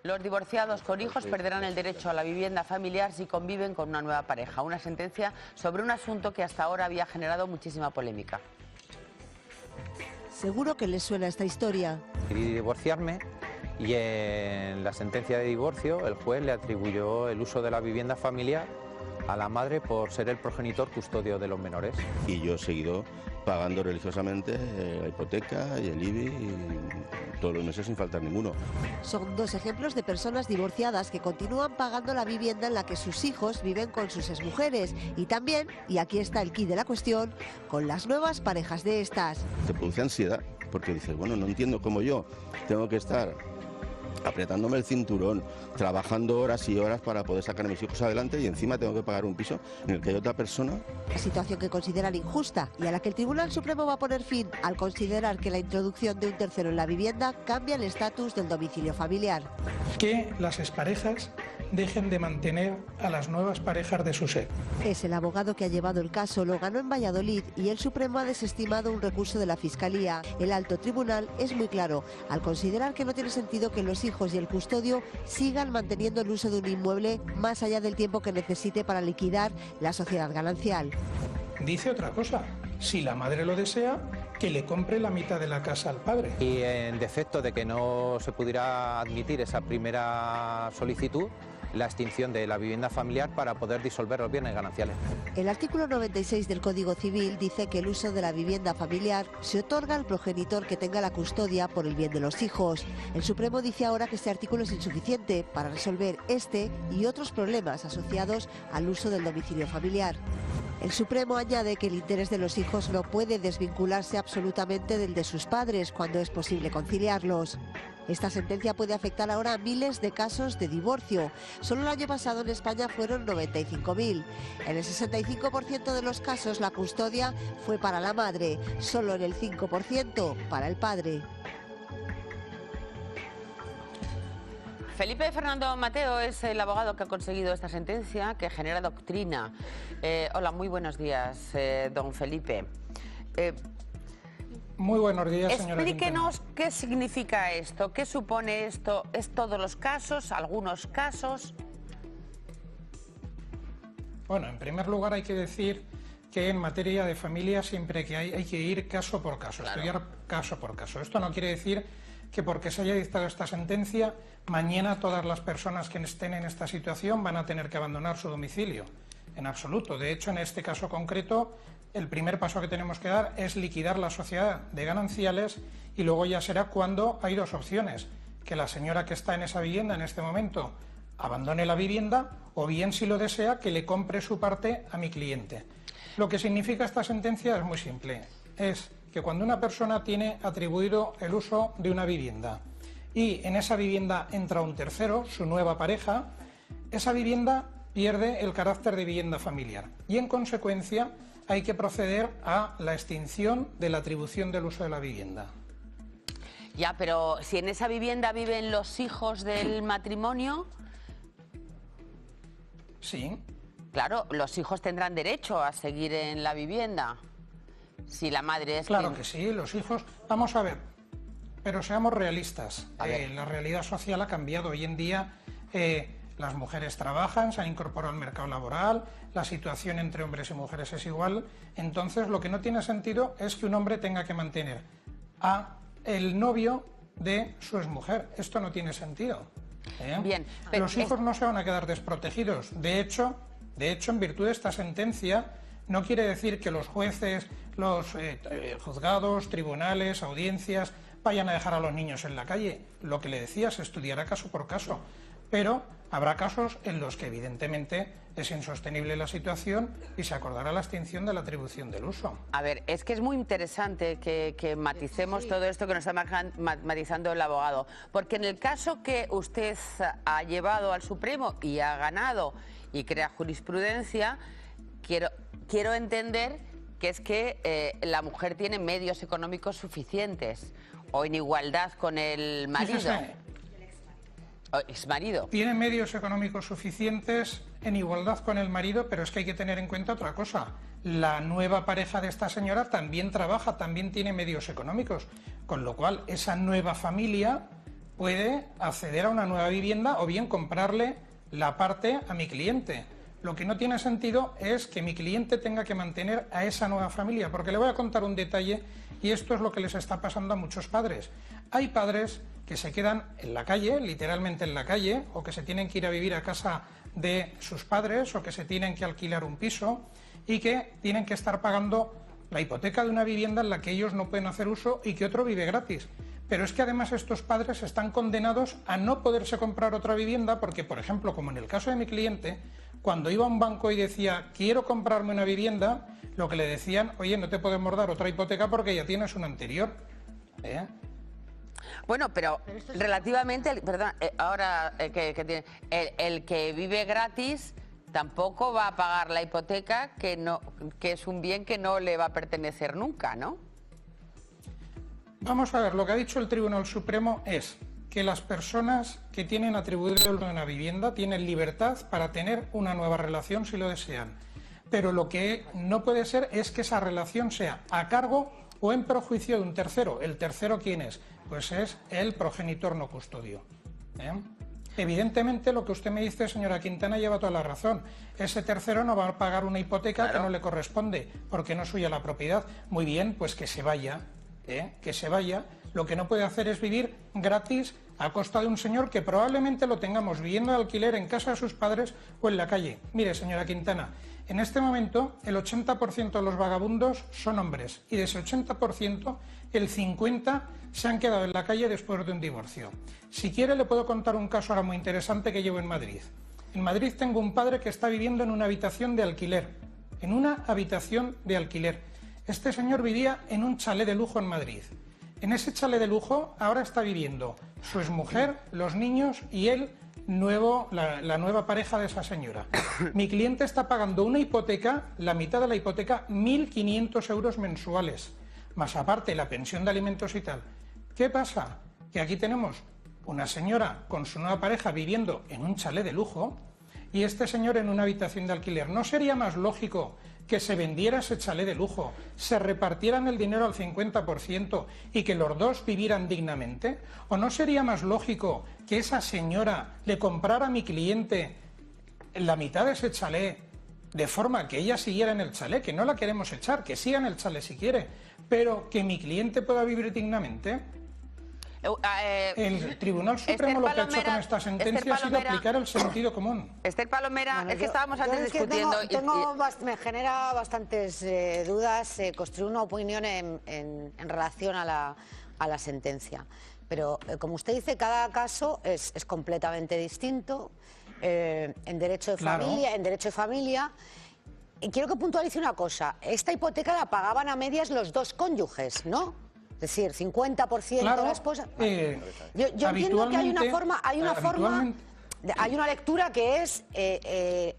Los divorciados con hijos perderán el derecho a la vivienda familiar si conviven con una nueva pareja. Una sentencia sobre un asunto que hasta ahora había generado muchísima polémica. Seguro que les suena esta historia. Decidí divorciarme y en la sentencia de divorcio el juez le atribuyó el uso de la vivienda familiar a la madre por ser el progenitor custodio de los menores. Y yo he seguido pagando religiosamente la hipoteca y el IBI y todos los meses sin faltar ninguno. Son dos ejemplos de personas divorciadas que continúan pagando la vivienda en la que sus hijos viven con sus exmujeres y también, y aquí está el quid de la cuestión, con las nuevas parejas de estas. Te produce ansiedad porque dices, bueno, no entiendo cómo yo tengo que estar apretándome el cinturón, trabajando horas y horas para poder sacar a mis hijos adelante y encima tengo que pagar un piso en el que hay otra persona. La situación que consideran injusta y a la que el Tribunal Supremo va a poner fin al considerar que la introducción de un tercero en la vivienda cambia el estatus del domicilio familiar. Que las exparejas dejen de mantener a las nuevas parejas de su sexo. Es el abogado que ha llevado el caso, lo ganó en Valladolid y el Supremo ha desestimado un recurso de la Fiscalía. El alto tribunal es muy claro al considerar que no tiene sentido que los hijos y el custodio sigan manteniendo el uso de un inmueble más allá del tiempo que necesite para liquidar la sociedad ganancial. Dice otra cosa, si la madre lo desea, que le compre la mitad de la casa al padre. Y en defecto de que no se pudiera admitir esa primera solicitud, la extinción de la vivienda familiar para poder disolver los bienes gananciales. El artículo 96 del Código Civil dice que el uso de la vivienda familiar se otorga al progenitor que tenga la custodia por el bien de los hijos. El Supremo dice ahora que este artículo es insuficiente para resolver este y otros problemas asociados al uso del domicilio familiar. El Supremo añade que el interés de los hijos no puede desvincularse absolutamente del de sus padres cuando es posible conciliarlos. Esta sentencia puede afectar ahora a miles de casos de divorcio. Solo el año pasado en España fueron 95.000. En el 65% de los casos la custodia fue para la madre, solo en el 5% para el padre. Felipe Fernando Mateo es el abogado que ha conseguido esta sentencia que genera doctrina. Hola, muy buenos días, don Felipe. Muy buenos días, señora. Explíquenos qué significa esto, qué supone esto. ¿Es todos los casos, algunos casos? Bueno, en primer lugar hay que decir que en materia de familia siempre hay que ir caso por caso, claro. Estudiar caso por caso. Esto no quiere decir que porque se haya dictado esta sentencia, mañana todas las personas que estén en esta situación van a tener que abandonar su domicilio. En absoluto. De hecho, en este caso concreto, el primer paso que tenemos que dar es liquidar la sociedad de gananciales y luego ya será cuando hay dos opciones. Que la señora que está en esa vivienda en este momento abandone la vivienda o bien, si lo desea, que le compre su parte a mi cliente. Lo que significa esta sentencia es muy simple. Es que cuando una persona tiene atribuido el uso de una vivienda y en esa vivienda entra un tercero, su nueva pareja, esa vivienda pierde el carácter de vivienda familiar y en consecuencia hay que proceder a la extinción de la atribución del uso de la vivienda. Ya, pero si en esa vivienda viven los hijos del matrimonio... Sí. Claro, los hijos tendrán derecho a seguir en la vivienda. Si la madre es... Claro que sí, los hijos... Vamos a ver, pero seamos realistas. La realidad social ha cambiado. Hoy en día las mujeres trabajan, se han incorporado al mercado laboral, la situación entre hombres y mujeres es igual. Entonces, lo que no tiene sentido es que un hombre tenga que mantener a el novio de su exmujer. Esto no tiene sentido. Bien, los hijos no se van a quedar desprotegidos. De hecho, en virtud de esta sentencia, no quiere decir que los jueces, los juzgados, tribunales, audiencias vayan a dejar a los niños en la calle. Lo que le decía, se estudiará caso por caso, pero habrá casos en los que evidentemente es insostenible la situación y se acordará la extinción de la atribución del uso. A ver, es que es muy interesante que maticemos todo esto que nos está matizando el abogado, porque en el caso que usted ha llevado al Supremo y ha ganado y crea jurisprudencia, quiero entender que es que la mujer tiene medios económicos suficientes o en igualdad con el marido. Exmarido. Tiene medios económicos suficientes en igualdad con el marido, pero es que hay que tener en cuenta otra cosa. La nueva pareja de esta señora también trabaja, también tiene medios económicos, con lo cual esa nueva familia puede acceder a una nueva vivienda o bien comprarle la parte a mi cliente. Lo que no tiene sentido es que mi cliente tenga que mantener a esa nueva familia, porque le voy a contar un detalle y esto es lo que les está pasando a muchos padres. Hay padres que se quedan en la calle, literalmente en la calle, o que se tienen que ir a vivir a casa de sus padres o que se tienen que alquilar un piso y que tienen que estar pagando la hipoteca de una vivienda en la que ellos no pueden hacer uso y que otro vive gratis. Pero es que además estos padres están condenados a no poderse comprar otra vivienda porque, por ejemplo, como en el caso de mi cliente, cuando iba a un banco y decía quiero comprarme una vivienda, lo que le decían, oye, no te podemos dar otra hipoteca porque ya tienes una anterior. Bueno, pero relativamente, perdón, ahora el que vive gratis tampoco va a pagar la hipoteca, que es un bien que no le va a pertenecer nunca, ¿no? Vamos a ver, lo que ha dicho el Tribunal Supremo es que las personas que tienen atribuido una vivienda tienen libertad para tener una nueva relación si lo desean. Pero lo que no puede ser es que esa relación sea a cargo o en perjuicio de un tercero. ¿El tercero quién es? Pues es el progenitor no custodio. Evidentemente lo que usted me dice, señora Quintana, lleva toda la razón. Ese tercero no va a pagar una hipoteca que no le corresponde porque no es suya la propiedad. Muy bien, pues que se vaya, que se vaya. Lo que no puede hacer es vivir gratis a costa de un señor que probablemente lo tengamos viviendo de alquiler en casa de sus padres o en la calle. Mire, señora Quintana, en este momento el 80% de los vagabundos son hombres y de ese 80% el 50% se han quedado en la calle después de un divorcio. Si quiere le puedo contar un caso ahora muy interesante que llevo en Madrid. En Madrid tengo un padre que está viviendo en una habitación de alquiler. En una habitación de alquiler. Este señor vivía en un chalet de lujo en Madrid. En ese chalet de lujo ahora está viviendo su exmujer, los niños y él, la nueva pareja de esa señora. Mi cliente está pagando una hipoteca, la mitad de la hipoteca, 1.500 euros mensuales, más aparte la pensión de alimentos y tal. ¿Qué pasa? Que aquí tenemos una señora con su nueva pareja viviendo en un chalet de lujo y este señor en una habitación de alquiler. ¿No sería más lógico que se vendiera ese chalet de lujo, se repartieran el dinero al 50% y que los dos vivieran dignamente? ¿O no sería más lógico que esa señora le comprara a mi cliente la mitad de ese chalet de forma que ella siguiera en el chalet, que no la queremos echar, que siga en el chalet si quiere, pero que mi cliente pueda vivir dignamente? El Tribunal Supremo lo que ha hecho con esta sentencia ha sido aplicar el sentido común. Esther Palomera, bueno, es que estábamos antes discutiendo... Me genera bastantes dudas construir una opinión en relación a la sentencia. Pero, como usted dice, cada caso es completamente distinto en derecho de familia, Y quiero que puntualice una cosa. Esta hipoteca la pagaban a medias los dos cónyuges, ¿no? Es decir, 50% claro, de la esposa. Yo entiendo que hay una lectura que es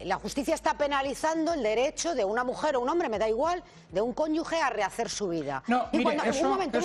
la justicia está penalizando el derecho de una mujer o un hombre, me da igual, de un cónyuge a rehacer su vida. No, y mire, un momento,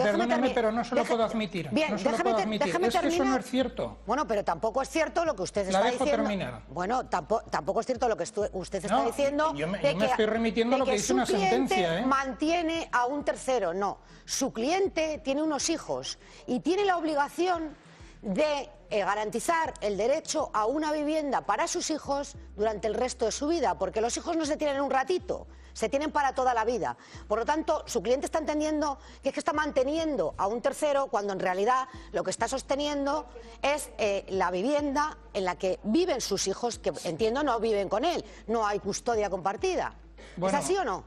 perdóneme, pero no se lo puedo admitir. Bien, no se lo puedo admitir. Es que eso no es cierto. Bueno, pero tampoco es cierto lo que usted está diciendo. La dejo terminar. Bueno, tampoco es cierto lo que usted está diciendo. Yo me estoy remitiendo a lo que dice una sentencia. Mantiene a un tercero, no. Su cliente tiene unos hijos y tiene la obligación de garantizar el derecho a una vivienda para sus hijos durante el resto de su vida, porque los hijos no se tienen un ratito, se tienen para toda la vida. Por lo tanto, su cliente está entendiendo que es que está manteniendo a un tercero cuando en realidad lo que está sosteniendo es la vivienda en la que viven sus hijos, que entiendo no viven con él, no hay custodia compartida. Bueno, ¿es así o no?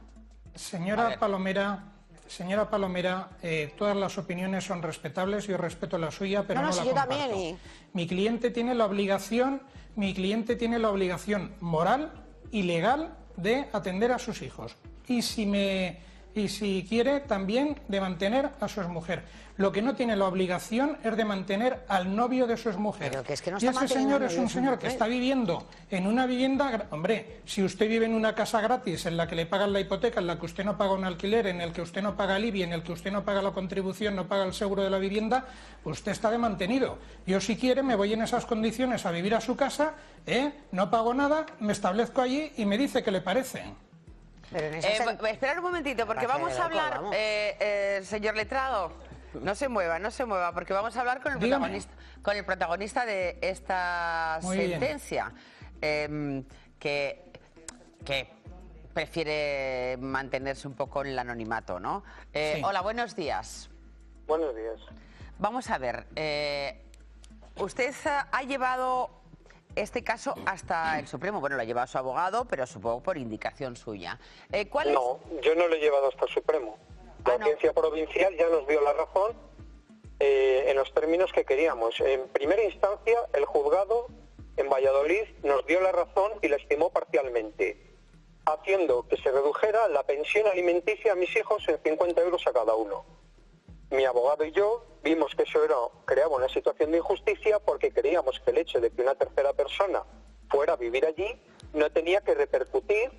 Señora Palomera, todas las opiniones son respetables, yo respeto la suya, pero no la comparto. También. Mi cliente tiene la obligación moral y legal de atender a sus hijos. Y si quiere, también de mantener a su exmujer. Lo que no tiene la obligación es de mantener al novio de su exmujer. Pero que es que no y ese señor es un señor que está viviendo en una vivienda... Hombre, si usted vive en una casa gratis en la que le pagan la hipoteca, en la que usted no paga un alquiler, en el que usted no paga el IBI, en el que usted no paga la contribución, no paga el seguro de la vivienda, usted está de mantenido. Yo, si quiere, me voy en esas condiciones a vivir a su casa, no pago nada, me establezco allí y me dice qué le parece. Esperar un momentito, porque vamos a hablar, señor letrado. No se mueva, porque vamos a hablar con el protagonista de esta sentencia, que prefiere mantenerse un poco en el anonimato, ¿no? Sí. Hola, buenos días. Buenos días. Vamos a ver, usted ha llevado este caso hasta el Supremo. Bueno, lo ha llevado su abogado, pero supongo por indicación suya. No, yo no lo he llevado hasta el Supremo. La audiencia provincial ya nos dio la razón en los términos que queríamos. En primera instancia, el juzgado en Valladolid nos dio la razón y la estimó parcialmente, haciendo que se redujera la pensión alimenticia a mis hijos en 50 euros a cada uno. Mi abogado y yo vimos que eso creaba una situación de injusticia porque creíamos que el hecho de que una tercera persona fuera a vivir allí no tenía que repercutir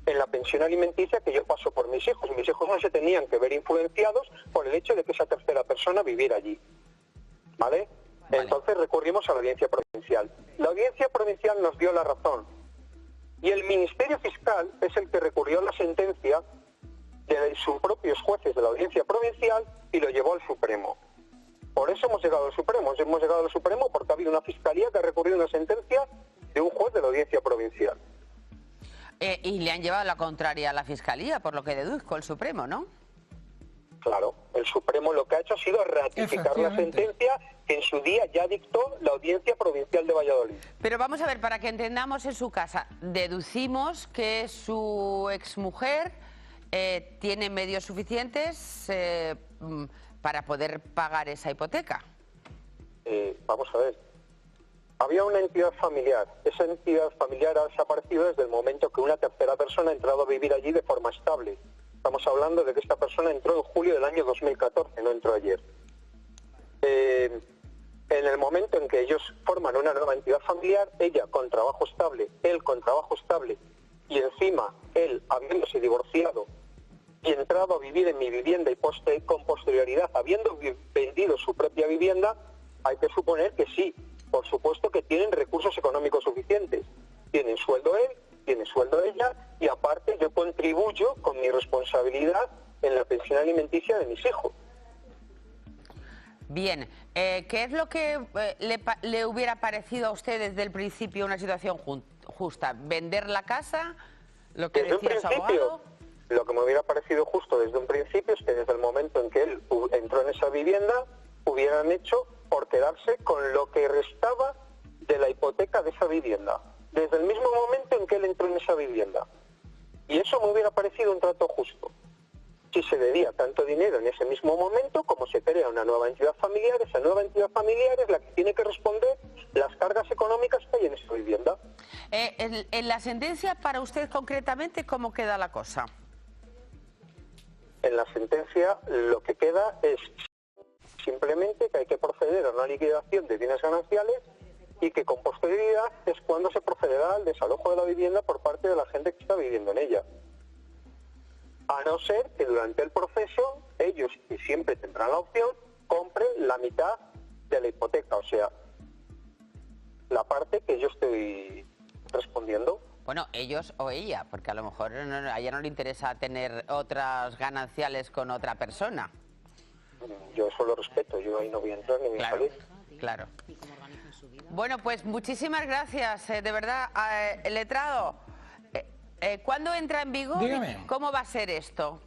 en la pensión alimenticia que yo paso por mis hijos. Mis hijos no se tenían que ver influenciados por el hecho de que esa tercera persona viviera allí. ¿Vale? Entonces recurrimos a la audiencia provincial. La audiencia provincial nos dio la razón. Y el Ministerio Fiscal es el que recurrió a la sentencia de sus propios jueces de la audiencia provincial y lo llevó al Supremo. Por eso hemos llegado al Supremo. Hemos llegado al Supremo porque ha habido una fiscalía que ha recurrido a una sentencia de un juez de la audiencia provincial. Y le han llevado la contraria a la fiscalía, por lo que deduzco, el Supremo, ¿no? Claro, el Supremo lo que ha hecho ha sido ratificar la sentencia que en su día ya dictó la Audiencia Provincial de Valladolid. Pero vamos a ver, para que entendamos en su casa, deducimos que su exmujer tiene medios suficientes para poder pagar esa hipoteca. Vamos a ver. Había una entidad familiar. Esa entidad familiar ha desaparecido desde el momento que una tercera persona ha entrado a vivir allí de forma estable. Estamos hablando de que esta persona entró en julio del año 2014, no entró ayer. En el momento en que ellos forman una nueva entidad familiar, ella con trabajo estable, él con trabajo estable, y encima él habiéndose divorciado y entrado a vivir en mi vivienda y con posterioridad habiendo vendido su propia vivienda, hay que suponer que sí, por supuesto que tienen recursos económicos suficientes. Tienen sueldo él, tiene sueldo ella, y aparte yo contribuyo con mi responsabilidad en la pensión alimenticia de mis hijos. Bien, ¿qué es lo que le hubiera parecido a usted desde el principio una situación justa? ¿Vender la casa? ¿Lo que decía su abogado? Lo que me hubiera parecido justo desde un principio es que desde el momento en que él entró en esa vivienda hubieran hecho por quedarse con lo que restaba de la hipoteca de esa vivienda, desde el mismo momento en que él entró en esa vivienda. Y eso me hubiera parecido un trato justo. Si se debía tanto dinero en ese mismo momento, como se crea una nueva entidad familiar, esa nueva entidad familiar es la que tiene que responder las cargas económicas que hay en esa vivienda. En la sentencia, para usted concretamente, ¿cómo queda la cosa? En la sentencia lo que queda es simplemente que hay que proceder a una liquidación de bienes gananciales y que con posterioridad es cuando se procederá al desalojo de la vivienda por parte de la gente que está viviendo en ella. A no ser que durante el proceso ellos, y siempre tendrán la opción, compren la mitad de la hipoteca, o sea, la parte que yo estoy respondiendo. Bueno, ellos o ella, porque a lo mejor a ella no le interesa tener otras gananciales con otra persona. Yo eso lo respeto, yo ahí no voy a entrar ni voy a salir. Claro. Bueno, pues muchísimas gracias, de verdad. Letrado, ¿cuándo entra en vigor? Dígame. ¿Cómo va a ser esto?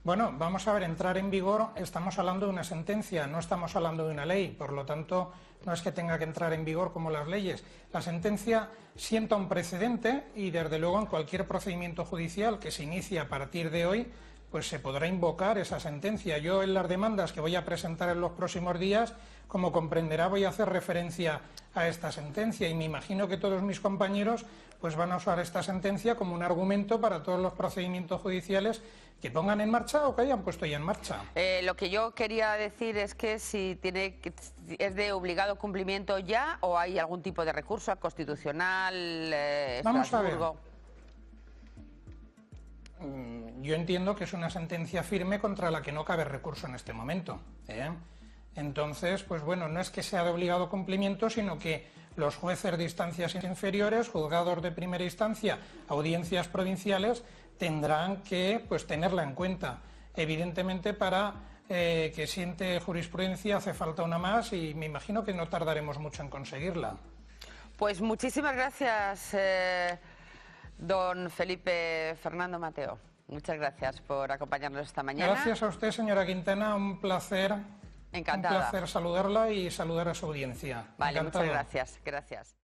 Bueno, vamos a ver, entrar en vigor, estamos hablando de una sentencia, no estamos hablando de una ley, por lo tanto, no es que tenga que entrar en vigor como las leyes. La sentencia sienta un precedente y, desde luego, en cualquier procedimiento judicial que se inicie a partir de hoy, pues se podrá invocar esa sentencia. Yo, en las demandas que voy a presentar en los próximos días, como comprenderá, voy a hacer referencia a esta sentencia y me imagino que todos mis compañeros pues van a usar esta sentencia como un argumento para todos los procedimientos judiciales que pongan en marcha o que hayan puesto ya en marcha. Lo que yo quería decir es que si es de obligado cumplimiento ya o hay algún tipo de recurso constitucional, Vamos a ver. Estrasburgo. Yo entiendo que es una sentencia firme contra la que no cabe recurso en este momento. Entonces, pues bueno, no es que sea de obligado cumplimiento, sino que los jueces de instancias inferiores, juzgados de primera instancia, audiencias provinciales, tendrán que pues tenerla en cuenta. evidentemente para que siente jurisprudencia hace falta una más y me imagino que no tardaremos mucho en conseguirla. Pues muchísimas gracias, don Felipe Fernando Mateo. Muchas gracias por acompañarnos esta mañana. Gracias a usted, señora Quintana, un placer. Encantada. Un placer saludarla y saludar a su audiencia. Vale, Encantado. muchas gracias. Gracias.